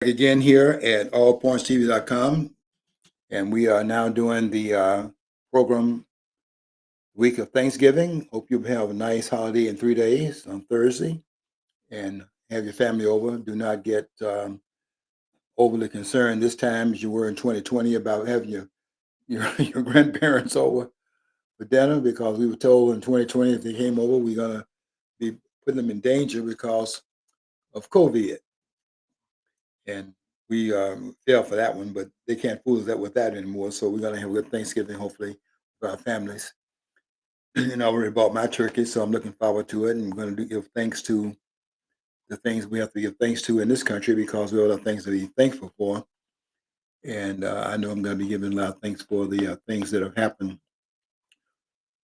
Again here at allpointstv.com, and we are now doing the program week of Thanksgiving. Hope you have a nice holiday in 3 days on Thursday, and have your family over. Do not get overly concerned this time as you were in 2020 about having your grandparents over for dinner, because we were told in 2020 if they came over, we're gonna be putting them in danger because of COVID. And we fell for that one, but they can't fool us with that anymore. So we're gonna have a good Thanksgiving, hopefully, for our families. And I already bought my turkey, so I'm looking forward to it. And we're gonna give thanks to the things we have to give thanks to in this country, because we all have things to be thankful for. And I know I'm gonna be giving a lot of thanks for the things that have happened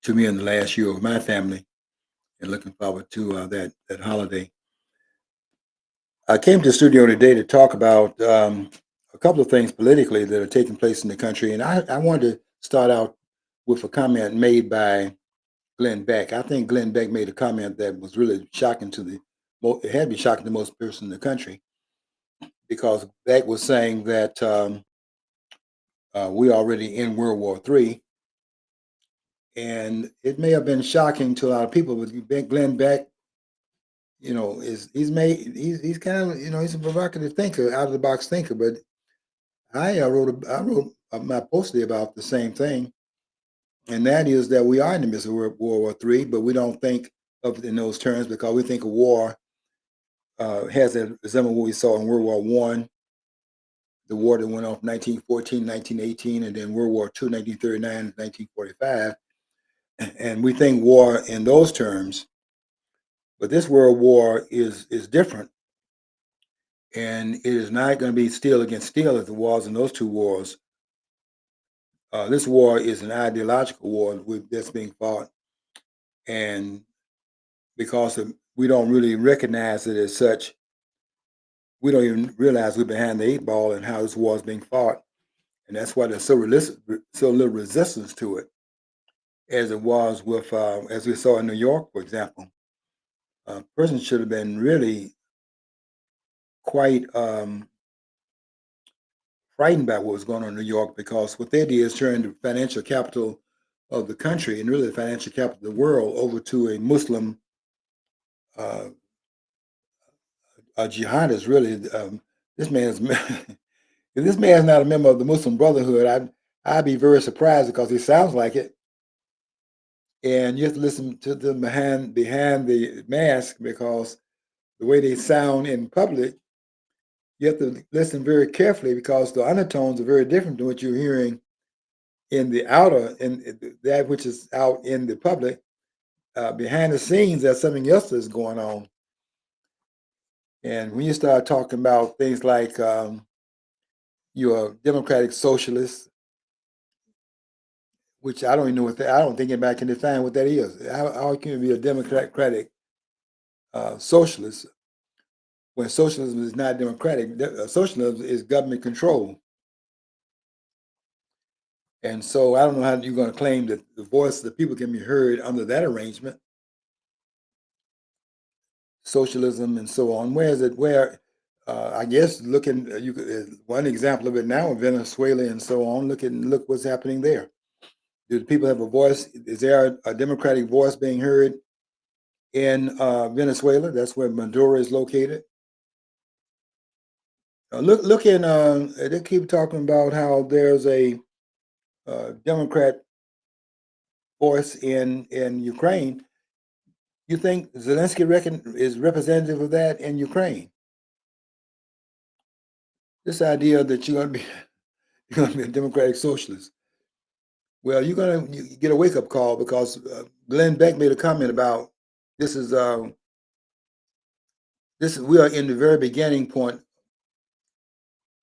to me in the last year of my family, and looking forward to that holiday. I came to the studio today to talk about a couple of things politically that are taking place in the country, and I wanted to start out with a comment made by Glenn Beck. I think Glenn Beck made a comment that was really shocking it had to be shocking to most persons in the country, because Beck was saying that we're already in World War III, and it may have been shocking to a lot of people, but Glenn Beck, he's kind of, he's a provocative thinker, out of the box thinker. But I wrote my post today about the same thing, and that is that we are in the midst of World War III, but we don't think of it in those terms, because we think of war has a resemblance what we saw in World War One, the war that went off 1914, 1918, and then World War II, 1939, 1945, and we think war in those terms. But this World War is different, and it is not going to be steel against steel as it was in those two wars. This war is an ideological war that's being fought, and because we don't really recognize it as such, we don't even realize we're behind the eight ball and how this war is being fought, and that's why there's so little resistance to it, as it was with as we saw in New York, for example. Persons should have been really quite frightened by what was going on in New York, because what they did is turn the financial capital of the country, and really the financial capital of the world, over to a Muslim uh, jihadist. Really, this man's if this man is not a member of the Muslim Brotherhood, I'd be very surprised, because he sounds like it. And you have to listen to them behind the mask, because the way they sound in public, you have to listen very carefully, because the undertones are very different than what you're hearing in the outer, in that which is out in the public. Behind the scenes, there's something else that's going on. And when you start talking about things like you're a democratic socialist, which I don't even know I don't think anybody can define what that is. How can you be a democratic socialist when socialism is not democratic? Socialism is government control. And so I don't know how you're going to claim that the voice of the people can be heard under that arrangement, socialism and so on. Where is it? Where I guess looking, you could, one example of it now in Venezuela and so on. Look what's happening there. Do the people have a voice? Is there a democratic voice being heard in Venezuela? That's where Maduro is located. Look in. They keep talking about how there's a Democrat voice in Ukraine. You think Zelensky is representative of that in Ukraine? This idea that you're going to be a democratic socialist. Well, you're going to get a wake up call, because Glenn Beck made a comment about this is we are in the very beginning point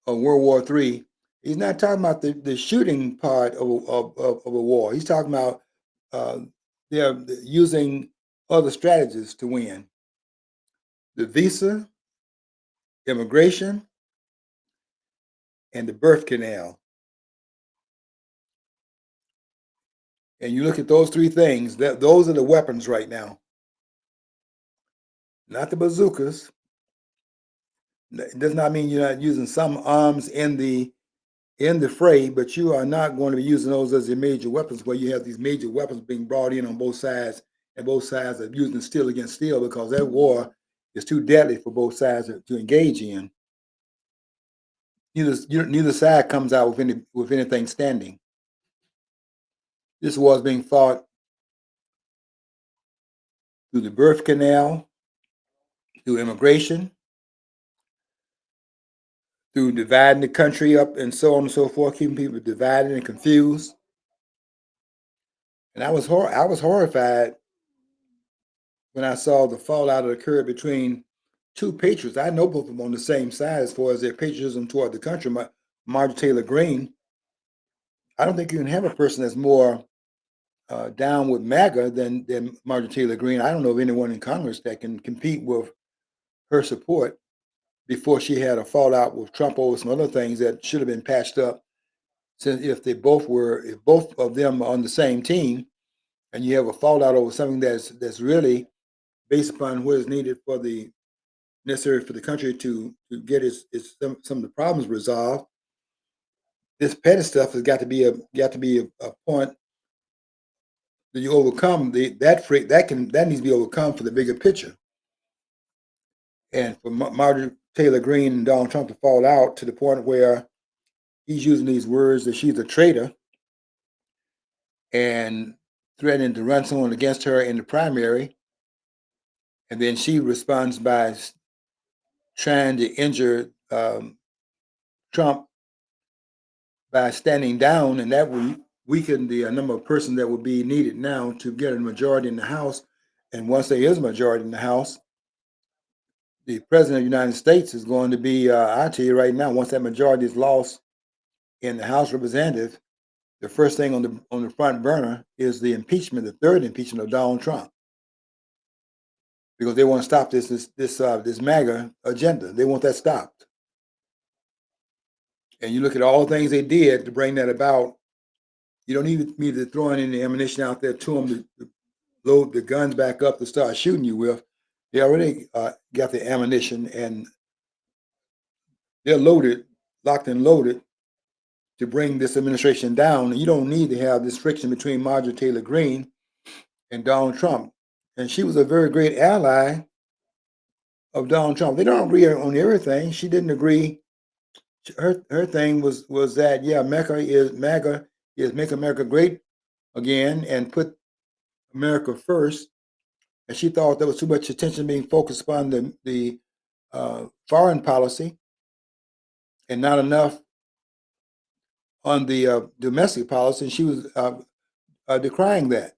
of World War III. He's not talking about the shooting part of a war. He's talking about they're using other strategies to win: the visa, immigration, and the birth canal. And you look at those three things, those are the weapons right now. Not the bazookas, It does not mean you're not using some arms in the fray, but you are not going to be using those as your major weapons, where you have these major weapons being brought in on both sides, and both sides are using steel against steel, because that war is too deadly for both sides to engage in. Neither side comes out with anything standing. This war is being fought through the birth canal, through immigration, through dividing the country up, and so on and so forth, keeping people divided and confused. And I was horrified when I saw the fallout that occurred between two patriots. I know both of them on the same side as far as their patriotism toward the country. Marjorie Taylor Greene. I don't think you can have a person that's more down with MAGA than Marjorie Taylor Greene. I don't know of anyone in Congress that can compete with her support before she had a fallout with Trump over some other things that should have been patched up. Since if both of them are on the same team, and you have a fallout over something that's really based upon what is needed for the necessary for the country to get some of the problems resolved. This petty stuff has got to be a point that you overcome. That needs to be overcome for the bigger picture. And for Marjorie Taylor Greene and Donald Trump to fall out to the point where he's using these words that she's a traitor and threatening to run someone against her in the primary, and then she responds by trying to injure Trump by standing down, and that would weaken the number of persons that would be needed now to get a majority in the House. And once there is a majority in the House, the President of the United States is going to be, I tell you right now, once that majority is lost in the House of Representatives, the first thing on the front burner is the impeachment, the third impeachment of Donald Trump, because they want to stop this MAGA agenda. They want that stopped. And you look at all the things they did to bring that about. You don't need me to throw any ammunition out there to them to load the guns back up to start shooting you with. They already got the ammunition, and they're loaded, locked and loaded, to bring this administration down. And you don't need to have this friction between Marjorie Taylor Greene and Donald Trump. And she was a very great ally of Donald Trump. They don't agree on everything. She didn't agree. Her thing was that, yeah, MAGA is make America great again and put America first. And she thought there was too much attention being focused upon the foreign policy and not enough on the domestic policy. And she was decrying that.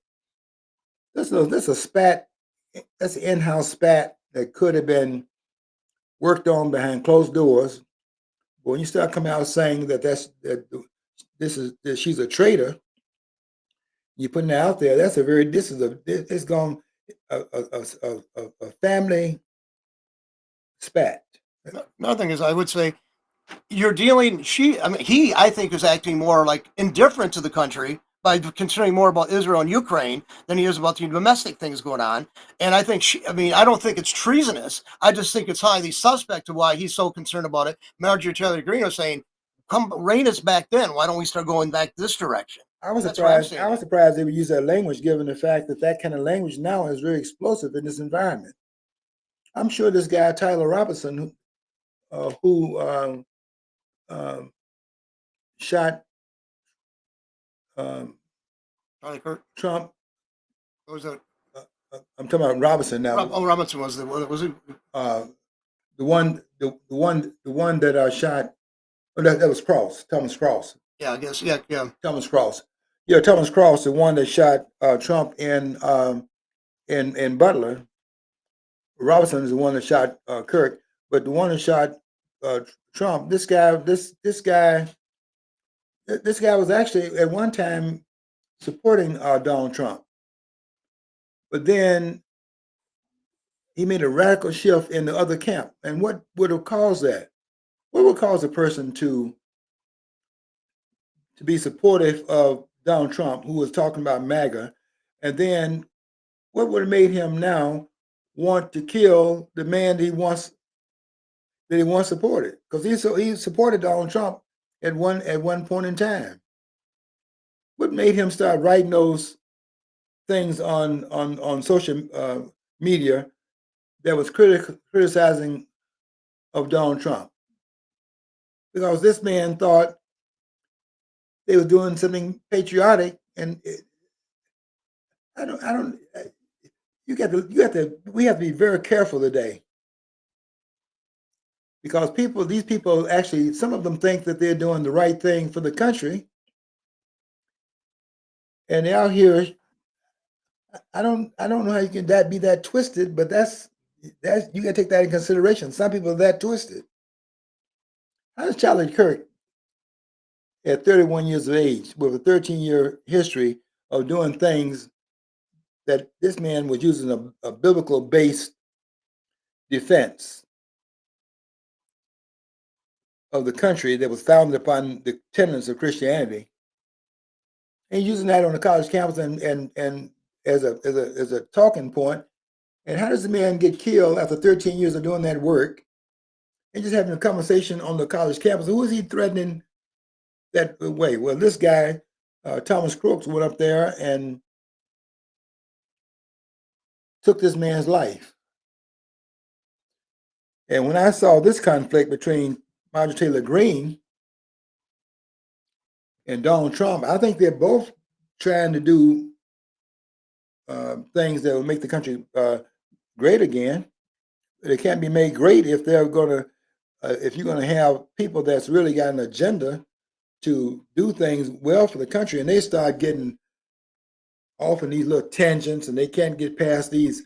This is a spat. That's an in-house spat that could have been worked on behind closed doors. But when you start coming out saying that she's a traitor, you're putting it out there. It's gone a family spat. Another thing is, I would say you're dealing. I think, is acting more like indifferent to the country by considering more about Israel and Ukraine than he is about the domestic things going on. And I think I don't think it's treasonous. I just think it's highly suspect to why he's so concerned about it. Marjorie Taylor Greene was saying, "Come rein us back then. Why don't we start going back this direction?" I was surprised they would use that language, given the fact that kind of language now is very explosive in this environment. I'm sure this guy Tyler Robinson, who shot Trump. What was that? I'm talking about Robinson now. Robinson was it? The one that shot. Oh, that was Cross. Thomas Cross. Yeah, I guess. Yeah. Thomas Cross. Yeah, Thomas Cross, the one that shot Trump in Butler. Robinson is the one that shot Kirk, but the one that shot Trump. This guy was actually at one time supporting Donald Trump, but then he made a radical shift in the other camp. And what would have caused that? What would cause a person to be supportive of Donald Trump, who was talking about MAGA, and then what would have made him now want to kill the man that he once that he once supported, because he supported Donald Trump at one point in time. What made him start writing those things on social media that was criticizing of Donald Trump? Because this man thought they were doing something patriotic, and I don't. You have to. We have to be very careful today, because these people actually, some of them think that they're doing the right thing for the country, and they're out here. I don't know how you can be that twisted, but that's you got to take that in consideration. Some people are that twisted. How does Charlie Kirk, at 31 years of age, with a 13-year history of doing things that this man was using a biblical based defense of the country that was founded upon the tenets of Christianity, and using that on the college campus and as a talking point. And how does the man get killed after 13 years of doing that work and just having a conversation on the college campus? Who is he threatening that way? Well, this guy, Thomas Crooks, went up there and took this man's life. And when I saw this conflict between Marjorie Taylor Greene and Donald Trump, I think they're both trying to do things that will make the country great again. But it can't be made great if they're going to, if you're going to have people that's really got an agenda to do things well for the country, and they start getting off in these little tangents, and they can't get past these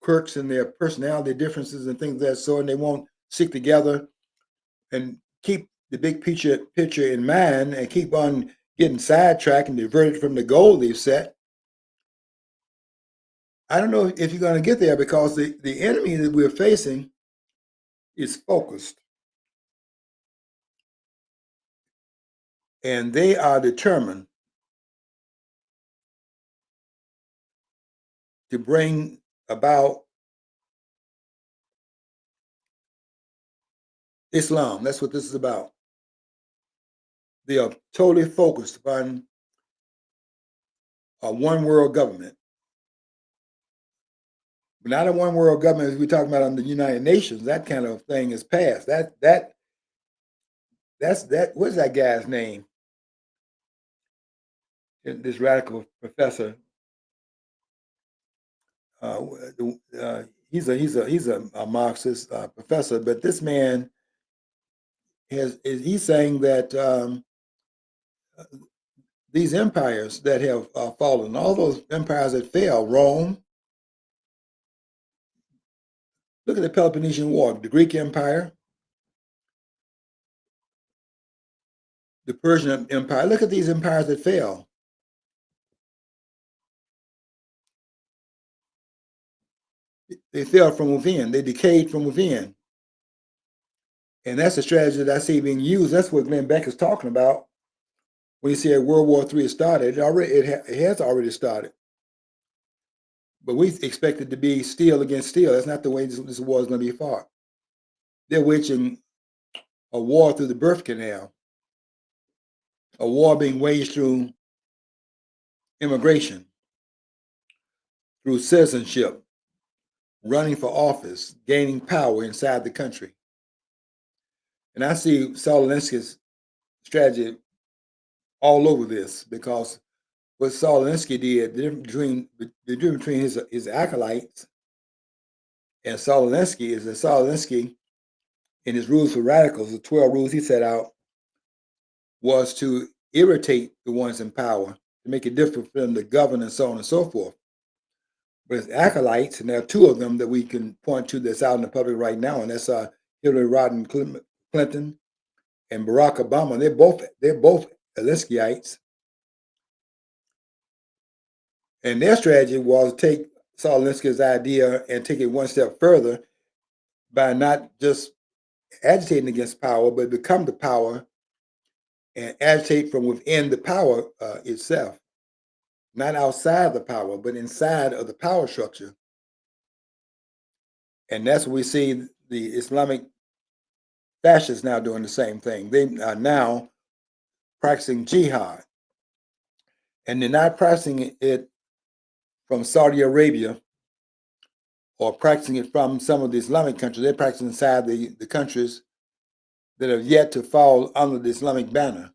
quirks and their personality differences and things of that sort, and they won't stick together and keep the big picture in mind and keep on getting sidetracked and diverted from the goal they've set. I don't know if you're going to get there, because the enemy that we're facing is focused. And they are determined to bring about Islam. That's what this is about. They are totally focused upon a one world government. But not a one world government as we're talking about on the United Nations. That kind of thing is past. That's what's that guy's name? This radical professor. He's a Marxist professor, but this man he's saying that these empires that have fallen, all those empires that fell, Rome. Look at the Peloponnesian War, the Greek Empire, the Persian Empire. Look at these empires that fell. They fell from within. They decayed from within. And that's the strategy that I see being used. That's what Glenn Beck is talking about when he said World War III has started. It has already started. But we expect it to be steel against steel. That's not the way this war is going to be fought. They're waging a war through the birth canal, a war being waged through immigration, through citizenship, running for office, gaining power inside the country. And I see Saul Alinsky's strategy all over this, because what Saul Alinsky did, the difference between his acolytes and Saul Alinsky is that Saul Alinsky, in his rules for radicals, the 12 rules he set out, was to irritate the ones in power, to make it difficult for them to govern and so on and so forth. But his acolytes, and there are two of them that we can point to that's out in the public right now, and that's Hillary Rodham Clinton and Barack Obama. They're both Alinskyites. And their strategy was to take Saul Alinsky's idea and take it one step further by not just agitating against power, but become the power and agitate from within the power itself. Not outside the power, but inside of the power structure. And that's what we see the Islamic fascists now doing the same thing. They are now practicing jihad, and they're not practicing it from Saudi Arabia or practicing it from some of the Islamic countries. They're practicing inside the countries that have yet to fall under the Islamic banner.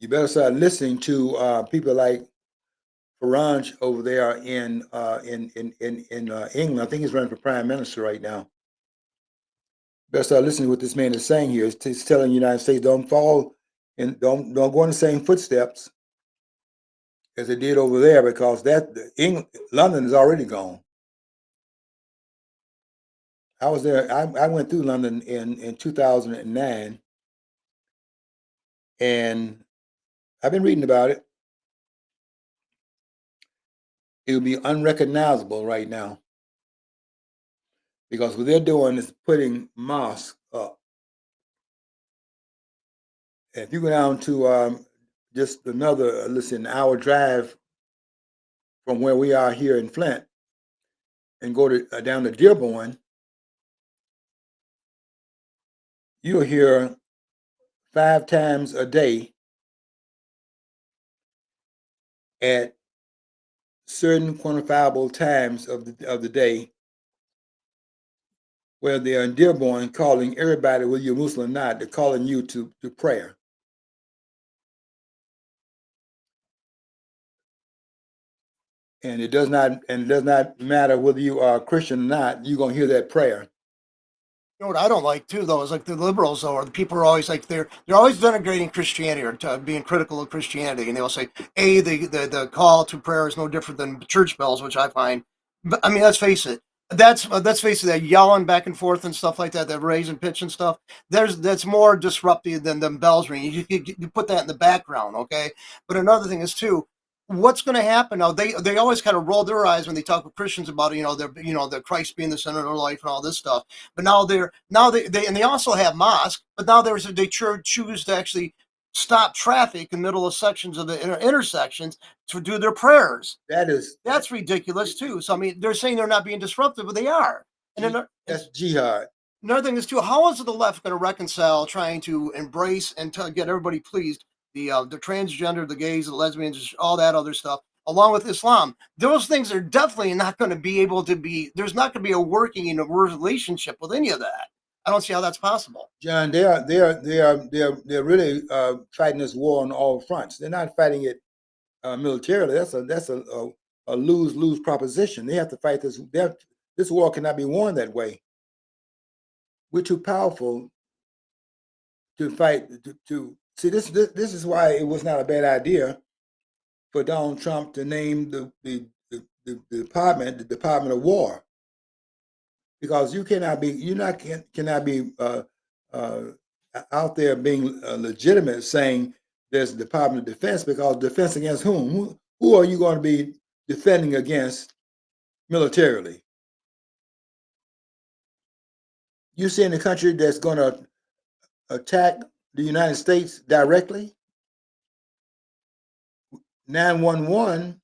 You better start listening to people like Farage over there in England. I think he's running for prime minister right now. Better start listening to what this man is saying here. He's telling the United States don't fall and don't go in the same footsteps as they did over there, because London is already gone. I was there. I went through London in 2009, and I've been reading about it. It would be unrecognizable right now, because what they're doing is putting mosques up. And if you go down to just another, listen, hour drive from where we are here in Flint, and go to down to Dearborn, you'll hear 5 times a day at certain quantifiable times of the day, where they are in Dearborn calling everybody, whether you're Muslim or not, they're calling you to prayer. And it does not matter whether you are a Christian or not, you're gonna hear that prayer. You know what I don't like too, though, is like the liberals, though, or the people are always like they're always denigrating Christianity or being critical of Christianity, and they'll say, the call to prayer is no different than church bells, which I find. But I mean, let's face it. Let's face it. That yelling back and forth and stuff like that, that raising pitch and stuff. That's more disruptive than them bells ringing. You put that in the background, okay? But another thing is too, what's going to happen now? They always kind of roll their eyes when they talk with Christians about the Christ being the center of their life and all this stuff. But now they also have mosques, but now they choose to actually stop traffic in the middle of sections of the intersections to do their prayers. That's ridiculous too. So I mean, they're saying they're not being disruptive, but they are. And that's jihad. Another thing is too, how is the left going to reconcile trying to embrace and to get everybody pleased the transgender, the gays, the lesbians, all that other stuff, along with Islam? Those things are definitely not going to be able to be. There's not going to be a working in a relationship with any of that. I don't see how that's possible. John, they're really fighting this war on all fronts. They're not fighting it militarily. That's a lose proposition. They have to fight this. This war cannot be won that way. We're too powerful to fight. To see this is why it was not a bad idea for Donald Trump to name the department the Department of War, because you cannot be out there being legitimate saying there's a Department of Defense, because defense against whom? Who are you going to be defending against militarily? You see, in a country that's going to attack the United States directly, 911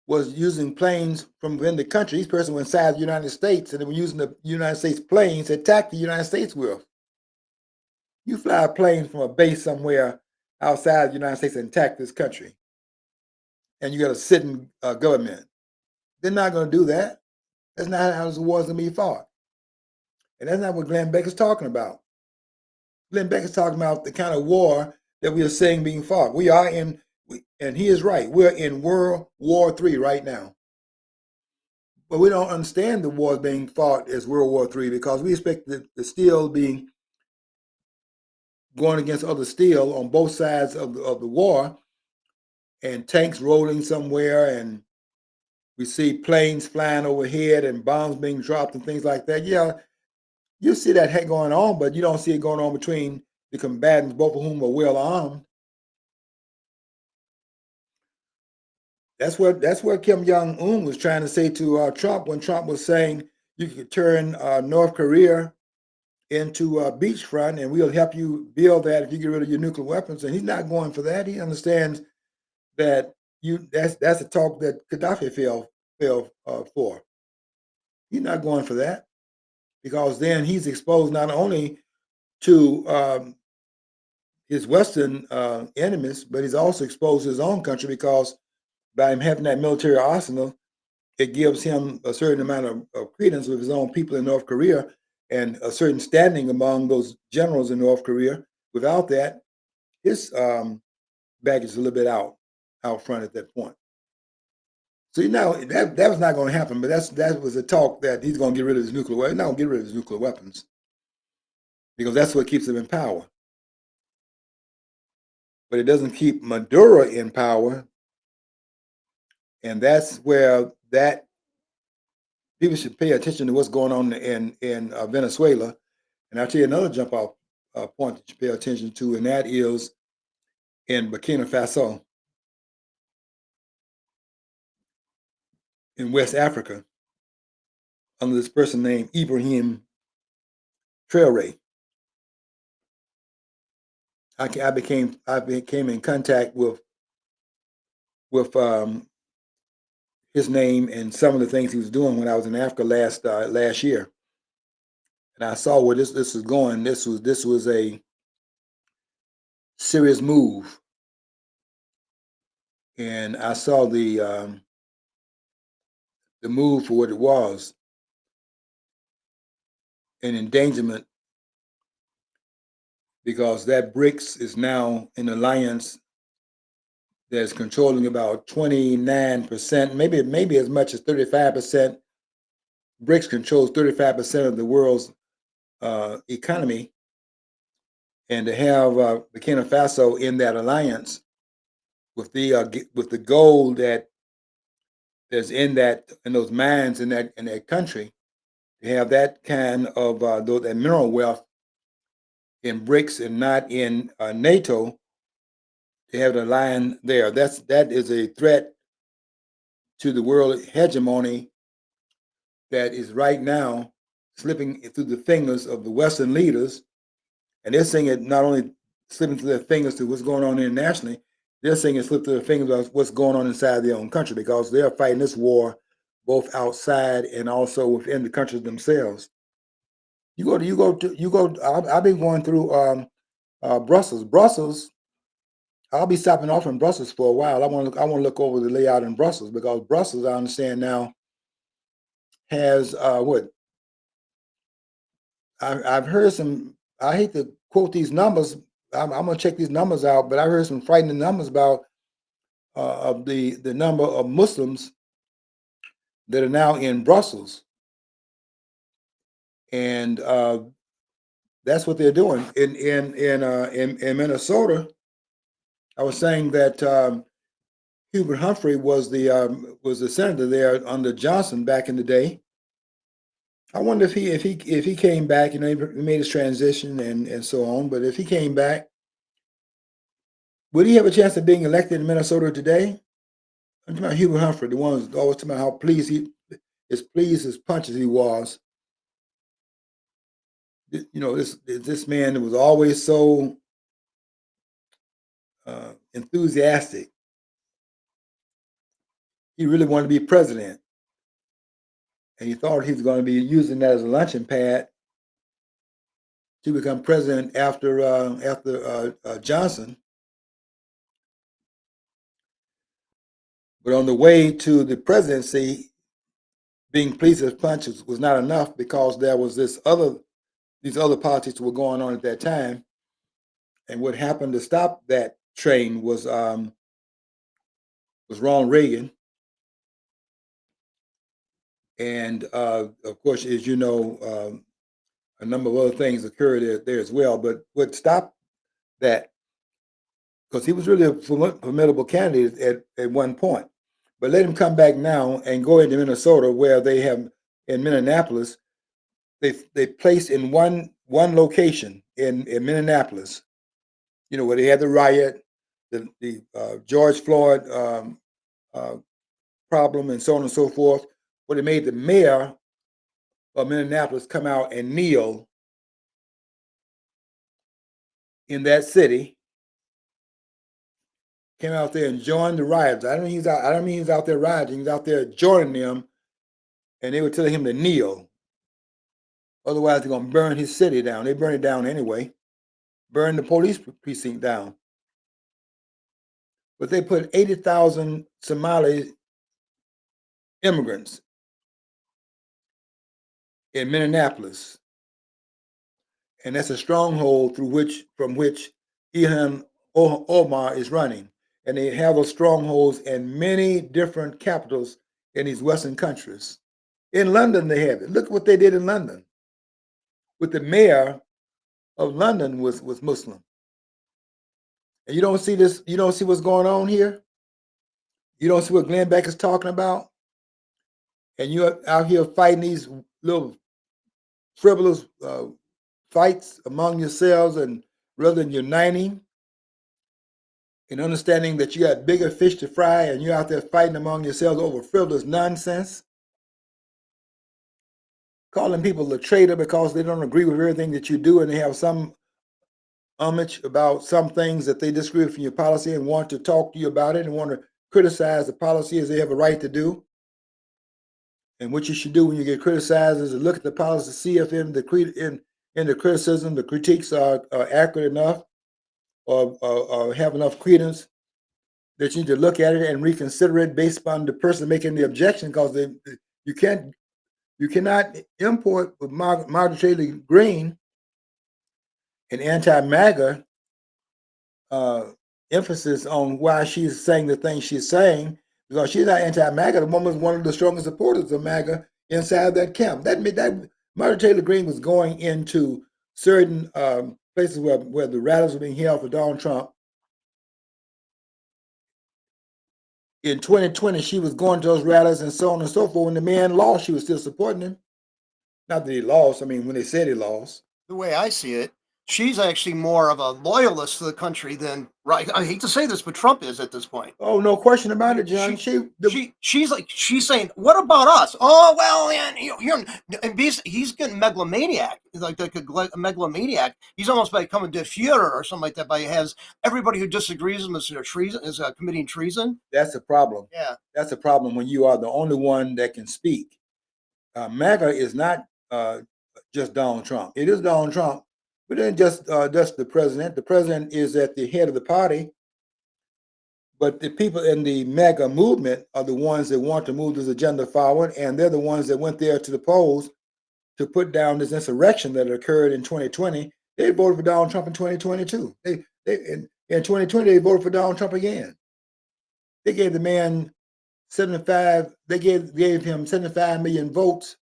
was using planes from within the country. Each person was inside the United States, and they were using the United States planes to attack the United States with. You fly a plane from a base somewhere outside the United States and attack this country, and you got a sitting government. They're not going to do that. That's not how this war is going to be fought. And that's not what Glenn Beck is talking about. Glenn Beck is talking about the kind of war that we are seeing being fought. We are in, and he is right, we're in World War III right now. But we don't understand the war being fought as World War III, because we expect the steel being going against other steel on both sides of the war, and tanks rolling somewhere, and we see planes flying overhead and bombs being dropped and things like that. Yeah, you see that going on, but you don't see it going on between the combatants, both of whom are well armed. That's what Kim Jong-un was trying to say to Trump when Trump was saying you could turn North Korea into a beachfront, and we'll help you build that if you get rid of your nuclear weapons. And he's not going for that. He understands that that's a talk that Gaddafi fell for. He's not going for that. because then he's exposed not only to his Western enemies, but he's also exposed his own country, because by him having that military arsenal, it gives him a certain amount of credence with his own people in North Korea, and a certain standing among those generals in North Korea. Without that, his baggage is a little bit out front at that point. So that was not going to happen, but that was a talk that he's going to get rid of his nuclear weapons. He's not going to get rid of his nuclear weapons, because that's what keeps him in power. But it doesn't keep Maduro in power, and that's where that people should pay attention to what's going on in Venezuela. And I'll tell you another jump off point that you pay attention to, and that is in Burkina Faso, in West Africa, under this person named Ibrahim Traore. I became in contact with his name and some of the things he was doing when I was in Africa last year, and I saw where this was going. This was a serious move, and I saw the move for what it was, an endangerment, because that BRICS is now an alliance that's controlling about 29%, maybe as much as 35%. BRICS controls 35% of the world's economy, and to have Burkina Faso in that alliance with the gold that's in those mines in that country, to have that kind of that mineral wealth in BRICS and not in NATO, to have the line there, that is a threat to the world hegemony that is right now slipping through the fingers of the Western leaders. And they're seeing it not only slipping through their fingers to what's going on internationally, they're seeing it slip through their fingers of what's going on inside their own country, because they're fighting this war both outside and also within the countries themselves. I've been going through Brussels. Brussels, I'll be stopping off in Brussels for a while. I want to look over the layout in Brussels, because Brussels, I understand now, has what I've heard some. I hate to quote these numbers. I'm going to check these numbers out, but I heard some frightening numbers about of the number of Muslims that are now in Brussels, and that's what they're doing in Minnesota. I was saying that Hubert Humphrey was the senator there under Johnson back in the day. I wonder if he came back, he made his transition and so on. But if he came back, would he have a chance of being elected in Minnesota today? I'm talking about Hubert Humphrey, the one who's always talking about how pleased as punch as he was. This man was always so enthusiastic. He really wanted to be president, and he thought he was going to be using that as a launching pad to become president after Johnson. But on the way to the presidency, being pleased as punch was not enough, because there was these other politics were going on at that time. And what happened to stop that train was Ronald Reagan. And of course, as you know, a number of other things occurred there as well. But what stopped that, because he was really a formidable candidate at one point, but let him come back now and go into Minnesota, where they have in Minneapolis, they placed in one location in Minneapolis, where they had the riot, the George Floyd problem, and so on and so forth, where they made the mayor of Minneapolis come out and kneel in that city. Came out there and joined the riots. I don't mean he's out there rioting. He's out there joining them, and they were telling him to kneel. Otherwise, they're going to burn his city down. They burn it down anyway. Burn the police precinct down. But they put 80,000 Somali immigrants in Minneapolis, and that's a stronghold from which Ilhan Omar is running. And they have those strongholds in many different capitals in these Western countries. In London, they have it. Look what they did in London. With the mayor of London was Muslim. And you don't see this. You don't see what's going on here. You don't see what Glenn Beck is talking about. And you're out here fighting these little frivolous fights among yourselves, and rather than uniting and understanding that you got bigger fish to fry, and you're out there fighting among yourselves over frivolous nonsense, calling people a traitor because they don't agree with everything that you do, and they have some homage about some things that they disagree with in your policy and want to talk to you about it and want to criticize the policy as they have a right to do. And what you should do when you get criticized is to look at the policy, see if in the criticism, the critiques are accurate enough or have enough credence that you need to look at it and reconsider it based upon the person making the objection, because you cannot import with Marjorie Taylor Greene an anti-MAGA emphasis on why she's saying the things she's saying, because she's not anti-MAGA. The woman was one of the strongest supporters of MAGA inside that camp. That Marjorie Taylor Greene was going into certain places where the rallies were being held for Donald Trump. In 2020, she was going to those rallies and so on and so forth. When the man lost, she was still supporting him. Not that he lost. I mean, when they said he lost. The way I see it, she's actually more of a loyalist to the country than, right. I hate to say this, but Trump is at this point. Oh, no question about it, John. She's saying, "What about us?" Oh well, and he's getting megalomaniac, like a megalomaniac. He's almost becoming de Fuhrer or something like that. But he has everybody who disagrees with him is committing treason. That's a problem. Yeah, that's a problem when you are the only one that can speak. MAGA is not just Donald Trump. It is Donald Trump, but then just the president. The president is at the head of the party, but the people in the MAGA movement are the ones that want to move this agenda forward, and they're the ones that went there to the polls to put down this insurrection that occurred in 2020. They voted for Donald Trump in 2022. In 2020 they voted for Donald Trump again. They gave the man 75. They gave him 75 million votes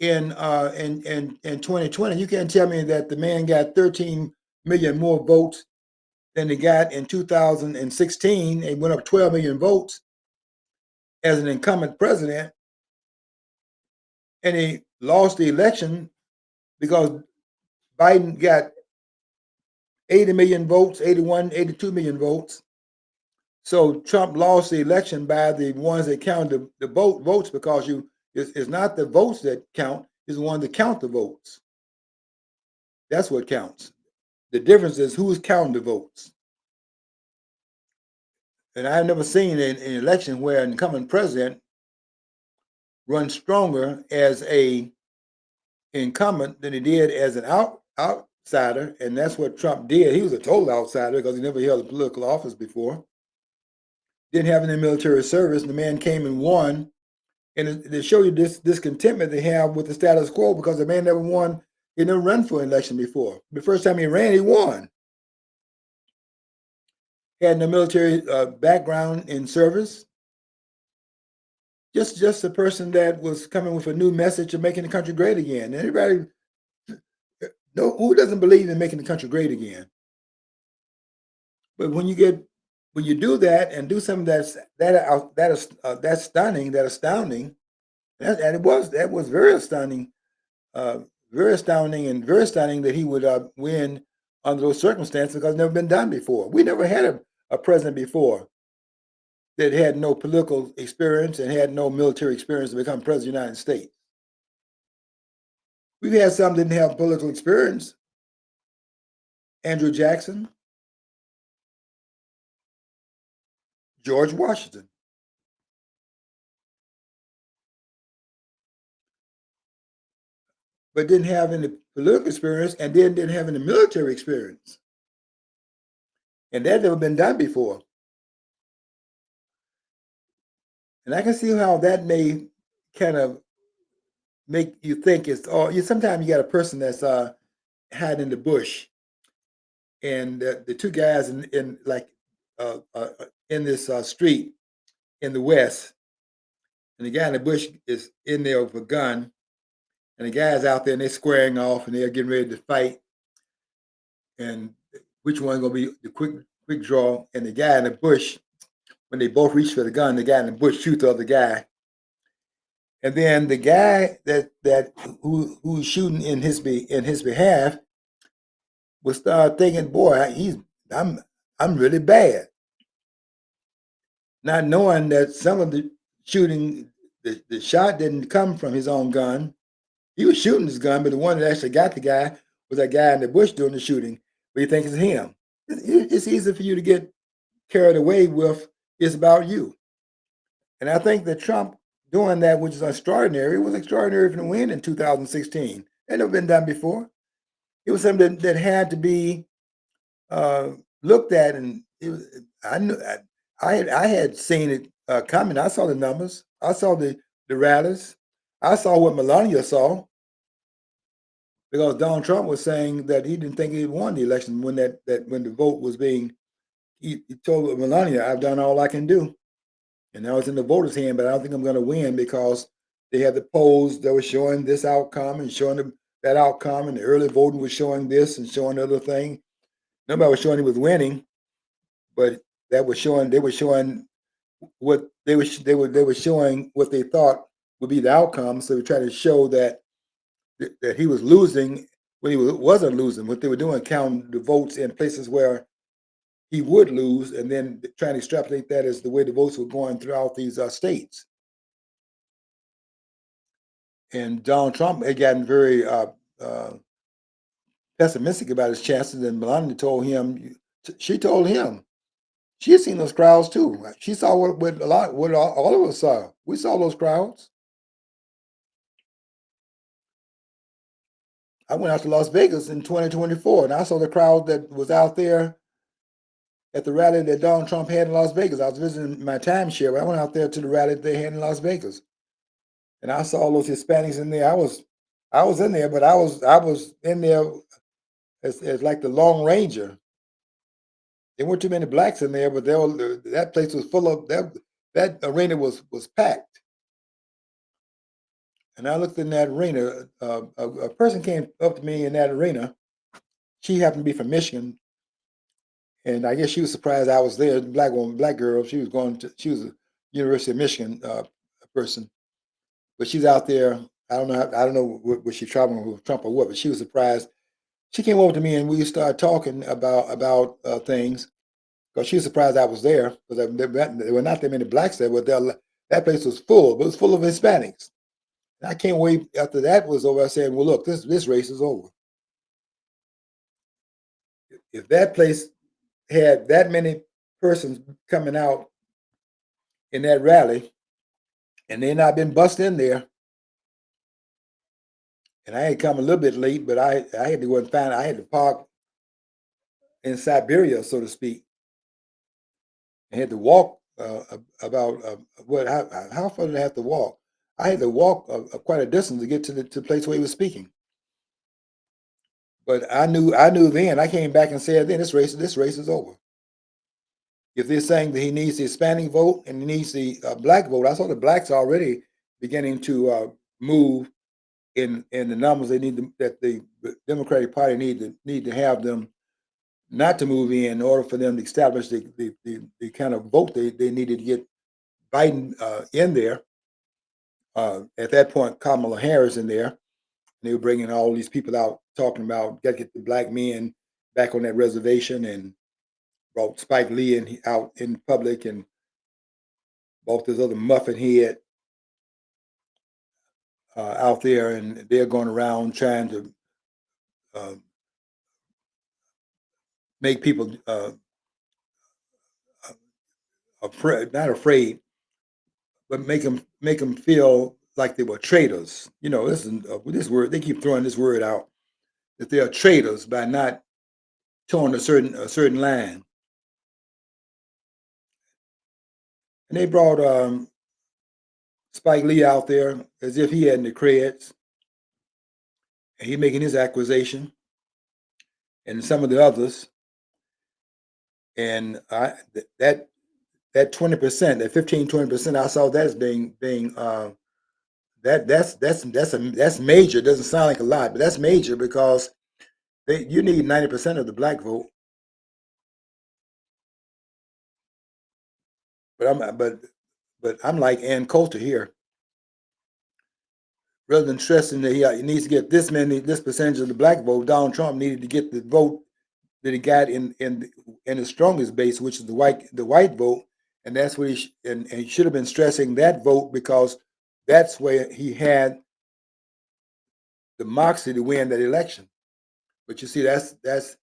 in 2020. You can't tell me that the man got 13 million more votes than he got in 2016. He went up 12 million votes as an incumbent president, and he lost the election because Biden got 80 million votes, 81, 82 million votes. So Trump lost the election by the ones that counted the votes, because it's not the votes that count, it's the one that count the votes. That's what counts. The difference is who's counting the votes. And I've never seen an election where an incumbent president runs stronger as a incumbent than he did as an outsider, and that's what Trump did. He was a total outsider because he never held a political office before. Didn't have any military service. And the man came and won, and they show you this discontentment they have with the status quo, because the man never won. He never ran for an election before. The first time he ran, he won. He had no military background in service. Just a person that was coming with a new message of making the country great again. Anybody, who doesn't believe in making the country great again? But when you do that and do something that's stunning, that astounding, and that was very astounding, very astounding, and very stunning that he would win under those circumstances, because it's never been done before. We never had a president before that had no political experience and had no military experience to become president of the United States. We've had some that didn't have political experience. Andrew Jackson, George Washington. but didn't have any political experience, and then didn't have any military experience. And that never been done before. And I can see how that may kind of make you think it's all. Sometimes you got a person that's hiding in the bush, and the two guys in like in this street in the west, and the guy in the bush is in there with a gun, and the guy's out there and they're squaring off and they're getting ready to fight, and which one's gonna be the quick draw? And the guy in the bush, when they both reach for the gun, the guy in the bush shoots the other guy, and then the guy who's shooting in his behalf will start thinking, boy, I'm really bad, not knowing that some of the shooting, the shot didn't come from his own gun. He was shooting his gun, but the one that actually got the guy was that guy in the bush doing the shooting. But he thinks it's him. It's easy for you to get carried away with it's about you. And I think that Trump doing that, which is extraordinary, was extraordinary for the win in 2016. It never been done before. It was something that had to be looked at, and I knew I had seen it coming. I saw the numbers. I saw the rallies. I saw what Melania saw, because Donald Trump was saying that he didn't think he won the election when when the vote was being. He told Melania, "I've done all I can do," and now it's in the voters' hand. But I don't think I'm going to win, because they had the polls that were showing this outcome and showing that outcome, and the early voting was showing this and showing the other thing. Nobody was showing he was winning, but that was showing. They were showing what they were showing what they thought would be the outcome. So they tried to show that he was losing when he wasn't losing. What they were doing, counting the votes in places where he would lose, and then trying to extrapolate that as the way the votes were going throughout these states. And Donald Trump had gotten very pessimistic about his chances, and Melania told him, she told him, she had seen those crowds too. She saw what all of us saw. We saw those crowds. I went out to Las Vegas in 2024, and I saw the crowd that was out there at the rally that Donald Trump had in Las Vegas. I was visiting my timeshare, but I went out there to the rally that they had in Las Vegas, and I saw all those Hispanics in there. I was in there, but I was in there as like the Lone Ranger. There weren't too many blacks in there, but that place was full of that arena was packed. And I looked in that arena. A person came up to me in that arena. She happened to be from Michigan, and I guess she was surprised I was there. Black girl. She was a University of Michigan person, but she's out there. I don't know what she's traveling with Trump or what, but she was surprised. She came over to me and we started talking about things, because she was surprised I was there, because there were not that many blacks there, but that place was full. But it was full of Hispanics. And I came away after that was over. I said, "Well, look, this race is over. If that place had that many persons coming out in that rally, and they not been bussed in there, and I had come a little bit late, but I had to go and find. I had to park in Siberia, so to speak, and had to walk about how far did I have to walk? I had to walk quite a distance to get to the place where he was speaking. But I knew then. I came back and said then this race is over. If they're saying that he needs the Hispanic vote and he needs the black vote, I saw the blacks already beginning to move in the numbers they need that the Democratic Party need to have them not to move in order for them to establish the kind of vote they needed to get Biden in there. At that point, Kamala Harris in there. They were bringing all these people out talking about got to get the black men back on that reservation, and brought Spike Lee out in public, and brought this other muffin head out there, and they're going around trying to uh, make people afraid, not afraid, but make them feel like they were traitors. You know, this word, they keep throwing this word out, that they are traitors by not towing a certain line. And they brought Spike Lee out there as if he had the creds, and he making his accusation, and some of the others. And that 20%, that 15-20%, I saw that as being that's major. It doesn't sound like a lot, but that's major because you need 90% of the black vote. But I'm like Ann Coulter here. Rather than stressing that he needs to get this percentage of the black vote, Donald Trump needed to get the vote that he got in the strongest base, which is the white vote, and that's what and he should have been stressing that vote because that's where he had the moxie to win that election. But you see, that's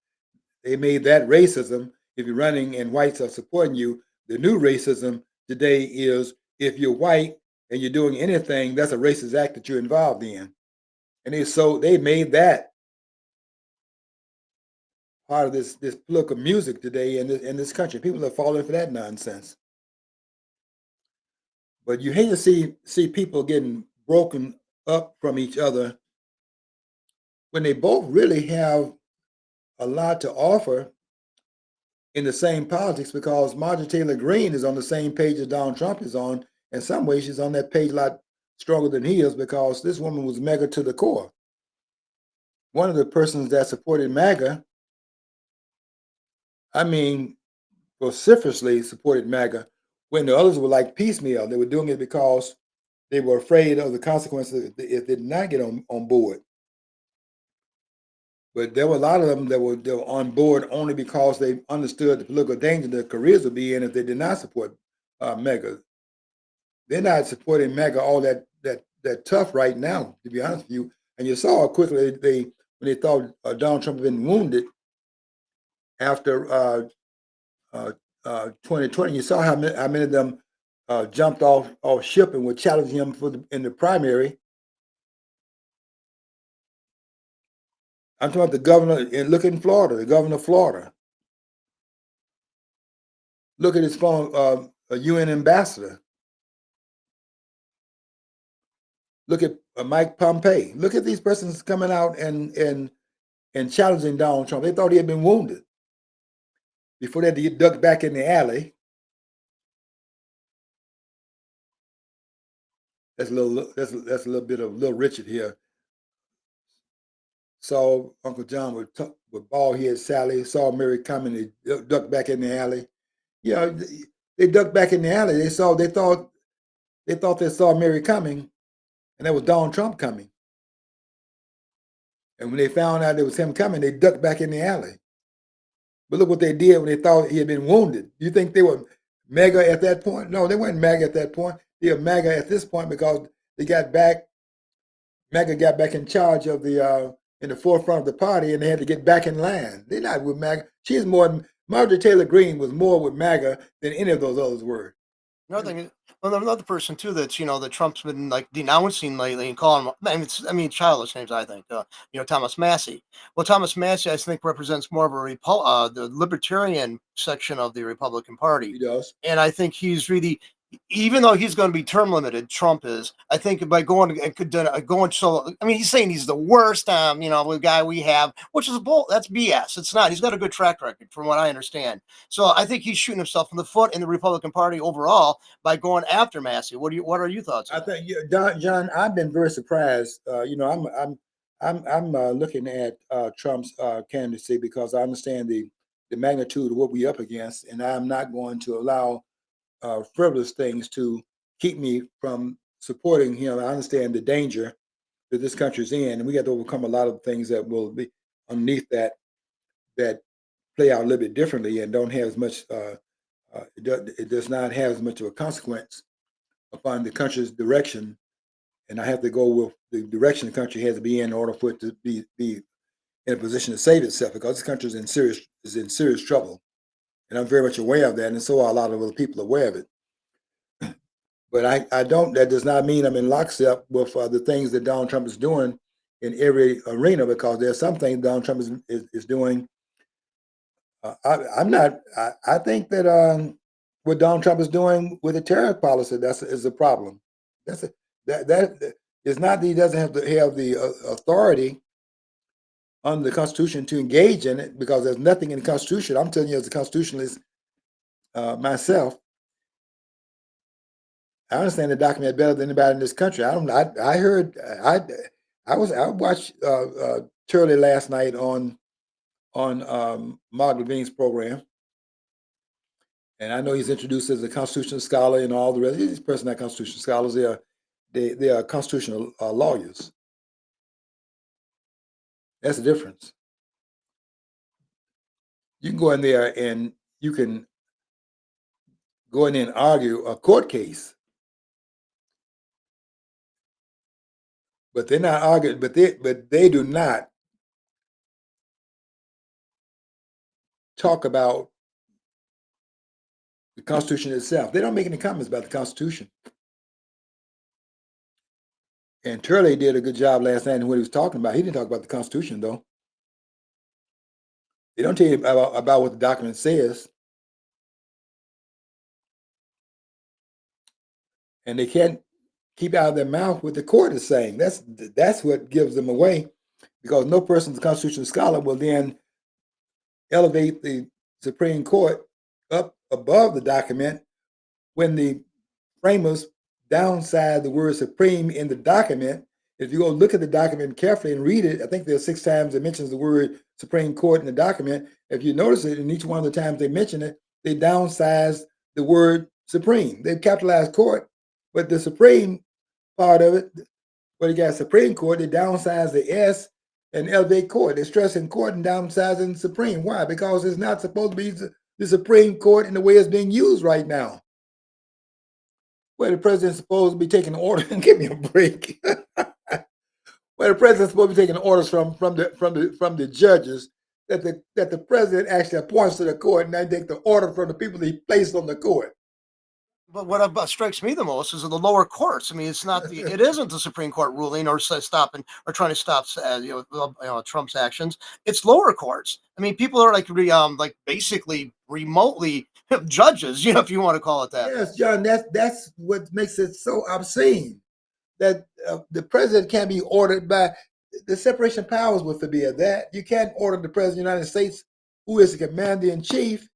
they made that racism. If you're running and whites are supporting you, the new racism today is if you're white and you're doing anything, that's a racist act that you're involved in. And they made that part of this political music today in this country. People are falling for that nonsense. But you hate to see people getting broken up from each other when they both really have a lot to offer in the same politics, because Marjorie Taylor Greene is on the same page as Donald Trump is on. In some ways, she's on that page a lot stronger than he is because this woman was MAGA to the core. One of the persons that supported MAGA, I mean, vociferously supported MAGA, when the others were like piecemeal. They were doing it because they were afraid of the consequences if they did not get on board. But there were a lot of them that were on board only because they understood the political danger their careers would be in if they did not support MAGA. They're not supporting MAGA all that tough right now, to be honest with you. And you saw how quickly when they thought Donald Trump had been wounded after 2020. You saw how many of them jumped off ship and were challenging him in the primary. I'm talking about the governor, and look in Florida, the governor of Florida. Look at his phone, a UN ambassador. Look at Mike Pompeo. Look at these persons coming out and challenging Donald Trump. They thought he had been wounded before they had to get ducked back in the alley. That's a little bit of Little Richard here. Saw Uncle John with bald head Sally. Saw Mary coming. They ducked back in the alley. Yeah, they ducked back in the alley. They thought they saw Mary coming, and that was Donald Trump coming. And when they found out it was him coming, they ducked back in the alley. But look what they did when they thought he had been wounded. You think they were MAGA at that point? No, they weren't MAGA at that point. They were MAGA at this point because they got back. MAGA got back in charge of in the forefront of the party, and they had to get back in line. They're not with MAGA. Marjorie Taylor Greene was more with MAGA than any of those others were. Another thing, another person too that's that Trump's been like denouncing lately and calling him. I mean, childish names. I think Thomas Massie. Well, Thomas Massie, I think, represents more of the libertarian section of the Republican Party. He does, and I think he's really, even though he's going to be term limited, Trump is. I think by going so, I mean, he's saying he's the worst, guy we have, which is that's BS. It's not. He's got a good track record, from what I understand. So I think he's shooting himself in the foot in the Republican Party overall by going after Massie. What are your thoughts? I think, John, I've been very surprised. I'm looking at Trump's candidacy because I understand the magnitude of what we're up against, and I'm not going to allow frivolous things to keep me from supporting him. I understand the danger that this country's in, and we got to overcome a lot of things that will be underneath that play out a little bit differently and don't have as much. It does not have as much of a consequence upon the country's direction, and I have to go with the direction the country has to be in order for it to be in a position to save itself, because this country is in serious trouble, and I'm very much aware of that, and so are a lot of other people aware of it. But I don't. That does not mean I'm in lockstep with the things that Donald Trump is doing in every arena, because there's some things Donald Trump is doing. I'm not. I think that what Donald Trump is doing with the tariff policy, is a problem. That's a, that is not that he doesn't have the authority under the Constitution to engage in it, because there's nothing in the Constitution. I'm telling you, as a constitutionalist myself, I understand the document better than anybody in this country. I heard. I watched Turley last night on Mark Levine's program, and I know he's introduced as a constitutional scholar and all the rest. These person not constitutional scholars. They are constitutional lawyers. That's the difference. You can go in there and you can go in there and argue a court case, but they're not arguing. But they do not talk about the Constitution itself. They don't make any comments about the Constitution. And Turley did a good job last night in what he was talking about. He didn't talk about the Constitution, though. They don't tell you about what the document says. And they can't keep out of their mouth what the court is saying. That's what gives them away, because no person's a constitutional scholar will then elevate the Supreme Court up above the document when the framers downside the word supreme in the document. If you go look at the document carefully and read it, I think there's 6 times it mentions the word Supreme Court in the document. If you notice it, in each one of the times they mention it, they downsize the word supreme. They've capitalized court, but the supreme part of it, where you got Supreme Court, they downsize the S and elevate court. They're stressing court and downsizing supreme. Why? Because it's not supposed to be the Supreme Court in the way it's being used right now, where the president's supposed to be taking orders. Give me a break. Where the president's supposed to be taking orders from the judges that the president actually appoints to the court, and they take the order from the people that he placed on the court. But what strikes me the most is in the lower courts. I mean, it isn't the Supreme Court ruling or stopping or trying to stop Trump's actions. It's lower courts. I mean, people are like basically remotely judges, if you want to call it that. Yes, John. That's what makes it so obscene, that the president can't be ordered by the separation of powers would forbid that. You can't order the president of the United States, who is the commander in chief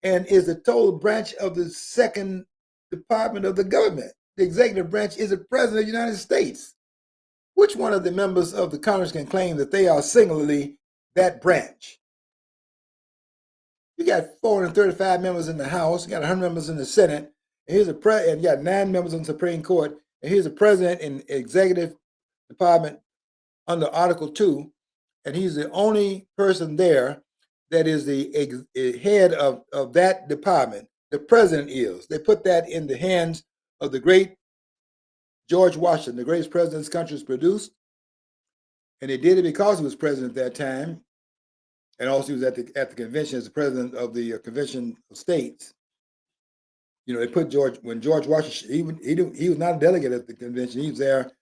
and is the total branch of the second department of the government. The executive branch is the president of the United States. Which one of the members of the Congress can claim that they are singularly that branch? You got 435 members in the House, you got 100 members in the Senate, and here's and you got 9 members in the Supreme Court, and here's a president in executive department under Article 2, and he's the only person there that is the head of that department. The president is. They put that in the hands of the great George Washington, the greatest president this country has produced. And they did it because he was president at that time. And also he was at the convention as the president of the Convention of States. They put when George Washington, he was not a delegate at the convention. He was there.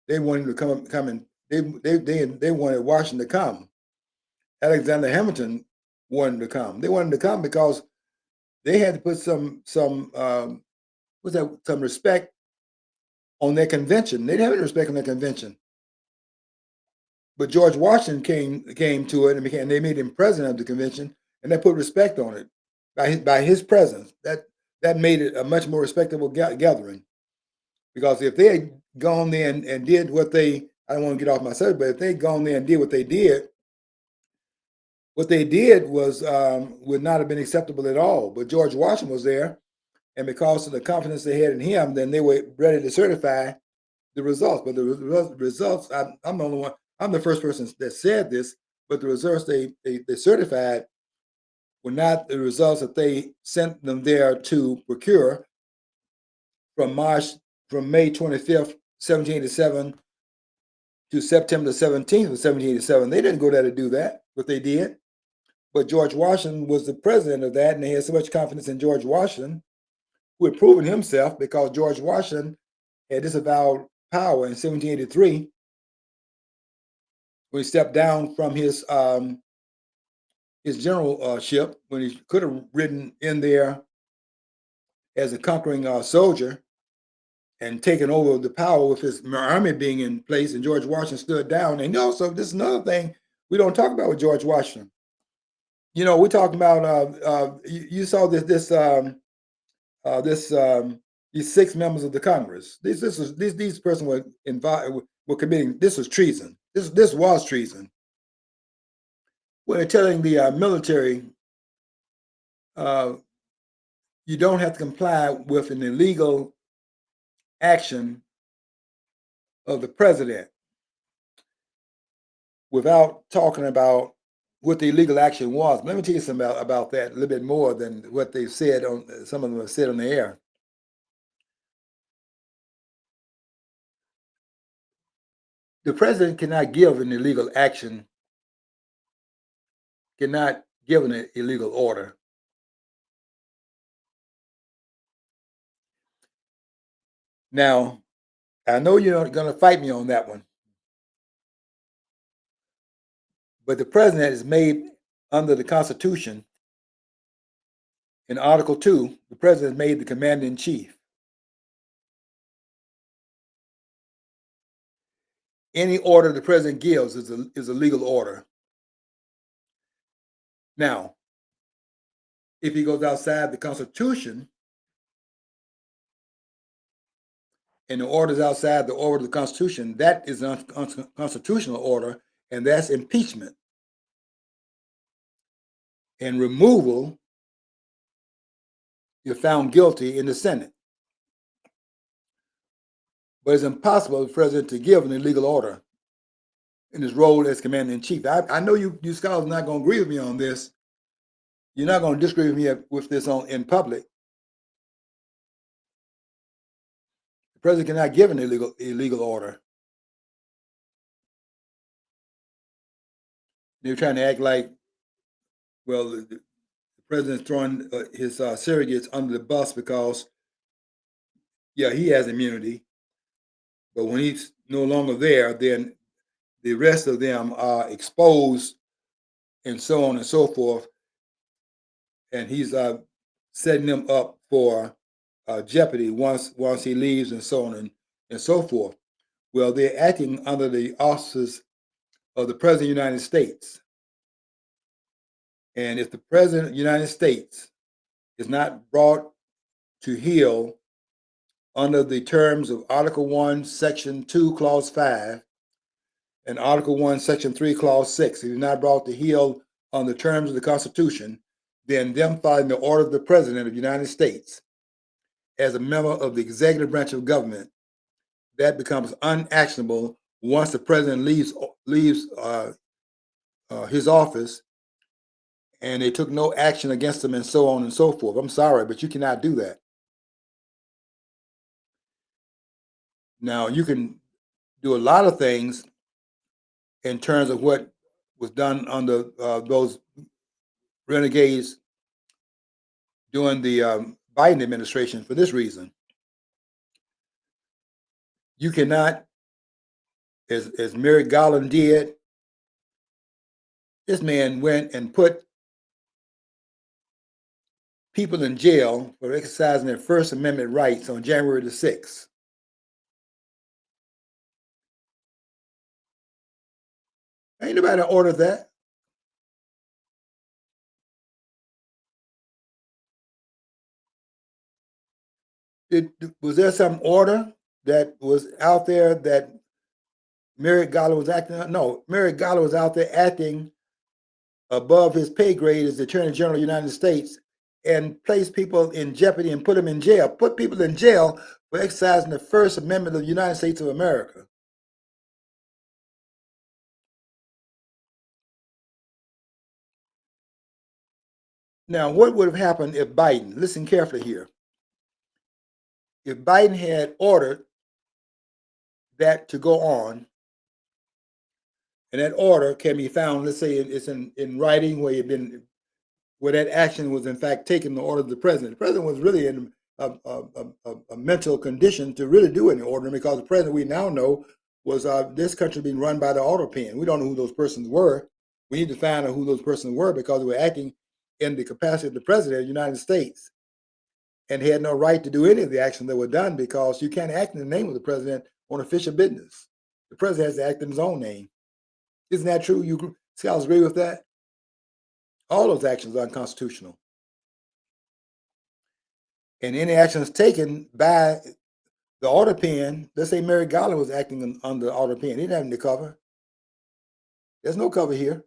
They wanted him to come and they wanted Washington to come. Alexander Hamilton wanted to come. They wanted to come because they had to put some respect on their convention. They didn't have any respect on their convention. But George Washington came to it, and they made him president of the convention, and they put respect on it by his presence. That made it a much more respectable gathering. Because if they had gone there and did what I don't want to get off my subject, but if they had gone there and did what they did was would not have been acceptable at all. But George Washington was there, and because of the confidence they had in him, then they were ready to certify the results. But the results, I'm the only one. I'm the first person that said this, but the results they certified were not the results that they sent them there to procure from May 25th, 1787 to September 17th of 1787. They didn't go there to do that, but they did. But George Washington was the president of that, and they had so much confidence in George Washington, who had proven himself because George Washington had disavowed power in 1783 when he stepped down from his generalship, when he could have ridden in there as a conquering soldier and taken over the power with his army being in place, and George Washington stood down. And also, this is another thing we don't talk about with George Washington. You know, we're talking about you saw these 6 members of the Congress. These persons were involved, were committing. This was treason. This was treason. We're telling the military, you don't have to comply with an illegal action of the president without talking about what the illegal action was. Let me tell you something about that a little bit more than what they've said on, some of them have said on the air. The president cannot give an illegal action, cannot give an illegal order. Now, I know you're not going to fight me on that one, but the president is made under the Constitution. In Article 2, the president is made the commander-in-chief. Any order the president gives is a legal order. Now, if he goes outside the Constitution and the order is outside the order of the Constitution, that is an unconstitutional order, and that's impeachment and removal. You're found guilty in the Senate. But it's impossible for the president to give an illegal order in his role as commander-in-chief. I know you scholars are not going to agree with me on this. You're not going to disagree with me with this in public. The president cannot give an illegal order. They're trying to act like, well, the president's throwing his surrogates under the bus because, yeah, he has immunity. But when he's no longer there, then the rest of them are exposed and so on and so forth. And he's setting them up for jeopardy once he leaves and so on and so forth. Well, they're acting under the auspices of the President of the United States. And if the President of the United States is not brought to heel under the terms of Article 1, Section 2, Clause 5, and Article 1, Section 3, Clause 6, if he's not brought to heel on the terms of the Constitution, then them following the order of the President of the United States as a member of the executive branch of government, that becomes unactionable once the President leaves his office and they took no action against him and so on and so forth. I'm sorry, but you cannot do that. Now, you can do a lot of things in terms of what was done under those renegades during the Biden administration for this reason. You cannot, as Merrick Garland did, this man went and put people in jail for exercising their First Amendment rights on January the 6th. Ain't nobody ordered that. Was there some order that was out there that Merrick Garland was acting on? No, Merrick Garland was out there acting above his pay grade as the Attorney General of the United States and placed people in jeopardy and put them in jail. Put people in jail for exercising the First Amendment of the United States of America. Now, what would have happened if Biden, listen carefully here, if Biden had ordered that to go on, and that order can be found, let's say it's in writing where that action was in fact taken, the order of the president. The president was really a mental condition to really do any ordering, because the president we now know was this country being run by the auto pen. We don't know who those persons were. We need to find out who those persons were, because they were acting in the capacity of the president of the United States, and he had no right to do any of the actions that were done, because you can't act in the name of the president on official business. The president has to act in his own name. Isn't that true? You scholars agree with that? All those actions are unconstitutional. And any actions taken by the order pen, let's say Merrick Garland was acting under the order pen. He didn't have any cover. There's no cover here,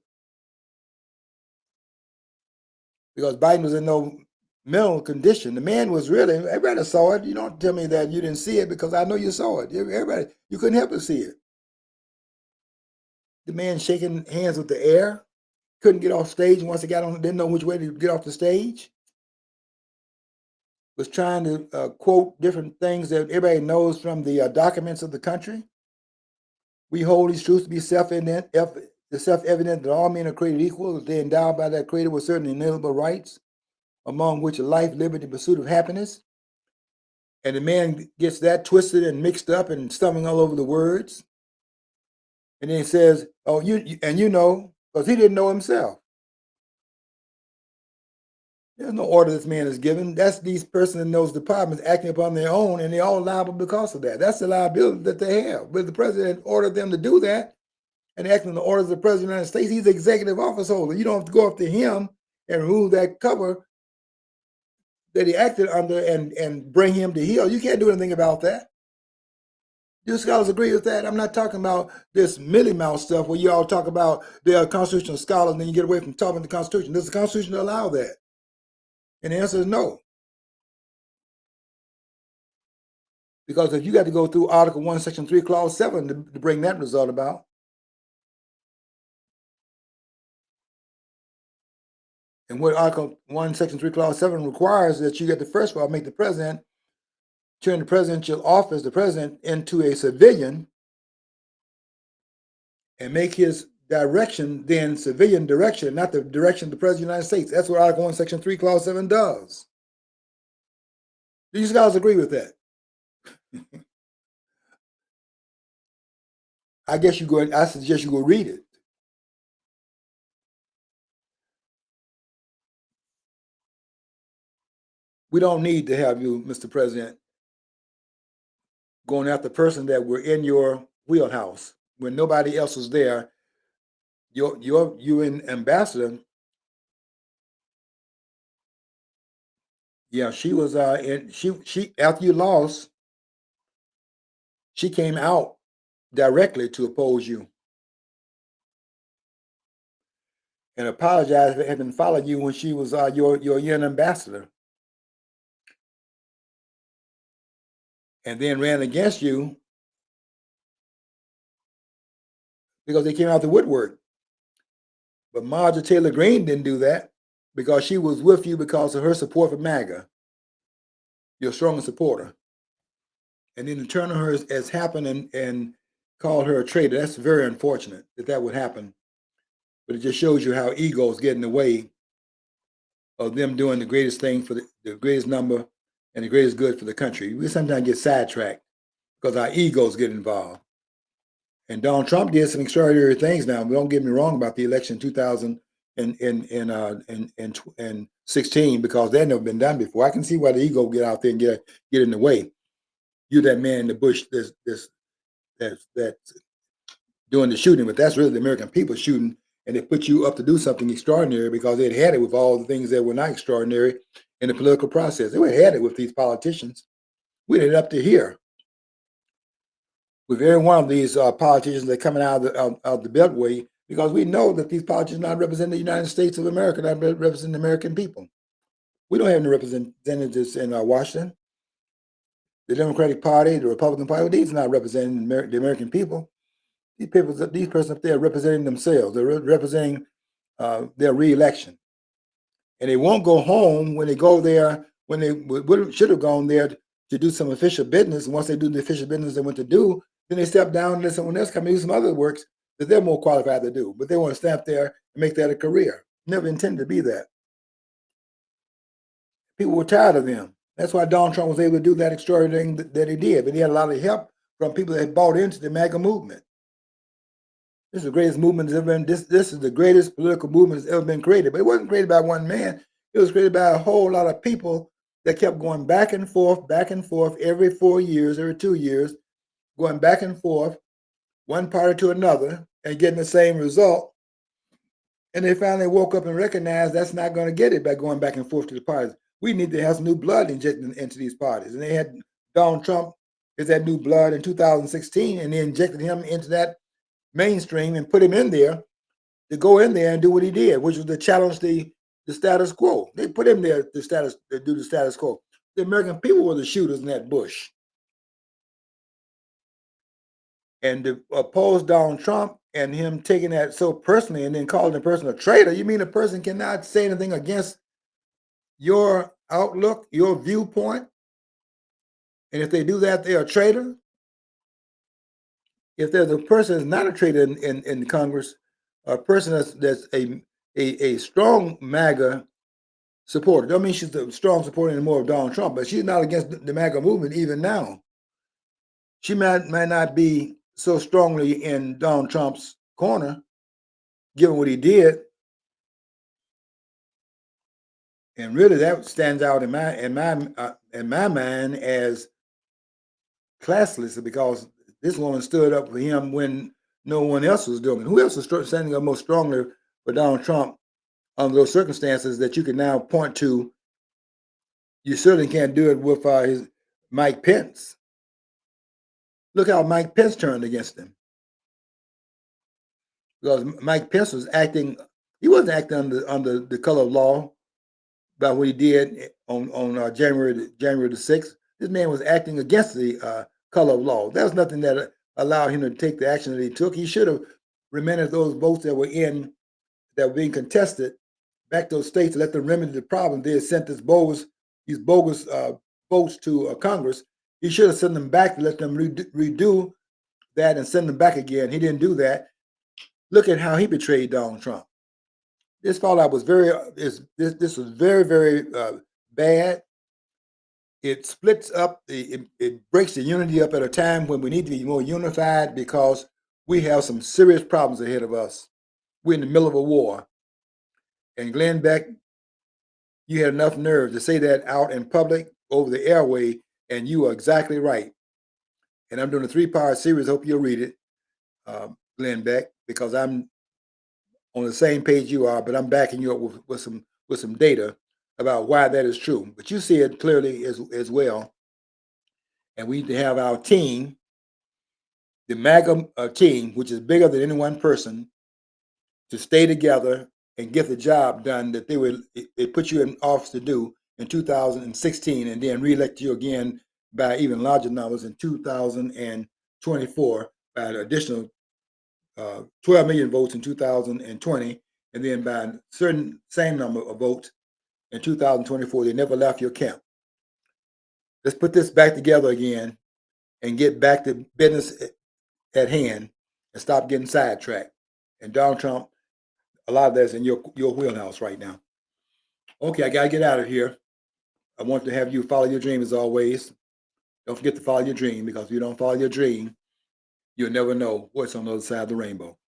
because Biden was in no mental condition. The man was really, everybody saw it. You don't tell me that you didn't see it, because I know you saw it. Everybody, you couldn't help but see it. The man shaking hands with the air, couldn't get off stage. Once he got on, didn't know which way to get off the stage. Was trying to quote different things that everybody knows from the documents of the country. We hold these truths to be self-evident that all men are created equal, that they're endowed by their Creator with certain inalienable rights, among which are life, liberty, and pursuit of happiness. And the man gets that twisted and mixed up and stumbling all over the words. And then he says, "Oh, you know," because he didn't know himself. There's no order this man is given. That's these persons in those departments acting upon their own, and they're all liable because of that. That's the liability that they have. But the president ordered them to do that, and acting on the orders of the president of the United States, he's the executive office holder. You don't have to go up to him and remove that cover that he acted under and bring him to heel. You can't do anything about that. Do scholars agree with that? I'm not talking about this Millie Mouse stuff where you all talk about they are constitutional scholars and then you get away from talking the Constitution. Does the Constitution allow that? And the answer is no. Because if you got to go through Article 1, Section 3, Clause 7 to bring that result about. And what Article 1, Section 3, Clause 7 requires is that you get to, first of all, make the president, turn the presidential office, the president, into a civilian, and make his direction then civilian direction, not the direction of the President of the United States. That's what Article 1, Section 3, Clause 7 does. Do you guys agree with that? I suggest you go read it. We don't need to have you, Mr. President, going after the person that were in your wheelhouse when nobody else was there. Your UN ambassador, yeah, she was she after you lost, she came out directly to oppose you and apologized for having followed you when she was your UN ambassador, and then ran against you because they came out the woodwork. But Marjorie Taylor Greene didn't do that, because she was with you because of her support for MAGA, your strongest supporter. And then to turn on her as happened and call her a traitor, that's very unfortunate that would happen. But it just shows you how egos get in the way of them doing the greatest thing for the greatest number and the greatest good for the country. We sometimes get sidetracked because our egos get involved. And Donald Trump did some extraordinary things now. Don't get me wrong about the election in 2016, because that never been done before. I can see why the ego get out there and get in the way. You're that man in the bush that's doing the shooting, but that's really the American people shooting, and they put you up to do something extraordinary because they'd had it with all the things that were not extraordinary in the political process. They would have had it with these politicians. We had it up to here with every one of these politicians that are coming out of the Beltway, because we know that these politicians not represent the United States of America, not represent the American people. We don't have any representatives in Washington. The Democratic Party, the Republican Party, these are not representing the American people. These persons up there are representing themselves. They're representing their reelection. And they won't go home when they go there, when they should have gone there to do some official business. And once they do the official business they want to do, then they step down and let someone else come and do some other works that they're more qualified to do. But they want to stay up there and make that a career. Never intended to be that. People were tired of them. That's why Donald Trump was able to do that extraordinary thing that he did. But he had a lot of help from people that bought into the MAGA movement. This is the greatest movement that's ever been. This is the greatest political movement that's ever been created. But it wasn't created by one man. It was created by a whole lot of people that kept going back and forth every 4 years, every 2 years, going back and forth, one party to another, and getting the same result. And they finally woke up and recognized that's not going to get it by going back and forth to the parties. We need to have some new blood injected into these parties. And they had Donald Trump is that new blood in 2016, and they injected him into that mainstream and put him in there to go in there and do what he did, which was to challenge the status quo. They put him there to do the status quo. The American people were the shooters in that bush. And to oppose Donald Trump and him taking that so personally and then calling the person a traitor, you mean a person cannot say anything against your outlook, your viewpoint? And if they do that, they're a traitor? If there's a person that's not a traitor in Congress, a person that's a strong MAGA supporter, don't mean she's a strong supporter anymore of Donald Trump, but she's not against the MAGA movement even now. She might not be so strongly in Donald Trump's corner, given what he did. And really, that stands out in my mind as classless, because this woman stood up for him when no one else was doing it. Who else was standing up most strongly for Donald Trump under those circumstances that you can now point to? You certainly can't do it with his Mike Pence. Look how Mike Pence turned against him. Because Mike Pence was acting, he wasn't acting under the color of law by what he did on January the 6th. This man was acting against the color of law. There was nothing that allowed him to take the action that he took. He should have remanded those votes that were being contested back to those states to let them remedy the problem. They had sent these bogus votes to Congress. He should have sent them back to let them redo that and send them back again. He didn't do that. Look at how he betrayed Donald Trump. This fallout was this was very, very bad. It splits up, it breaks the unity up at a time when we need to be more unified, because we have some serious problems ahead of us. We're in the middle of a war. And Glenn Beck, you had enough nerve to say that out in public over the airway, and you are exactly right. And I'm doing a 3-part series. Hope you'll read it, Glenn Beck, because I'm on the same page you are, but I'm backing you up with some data about why that is true. But you see it clearly as well. And we need to have our team, the MAGA team, which is bigger than any one person, to stay together and get the job done that they put you in office to do in 2016, and then reelect you again by even larger numbers in 2024 by an additional 12 million votes in 2020, and then by a certain same number of votes in 2024. They never left your camp. Let's put this back together again and get back to business at hand and stop getting sidetracked. And Donald Trump, a lot of that's in your wheelhouse right now. Okay, I got to get out of here. I want to have you follow your dream as always. Don't forget to follow your dream, because if you don't follow your dream, you'll never know what's on the other side of the rainbow.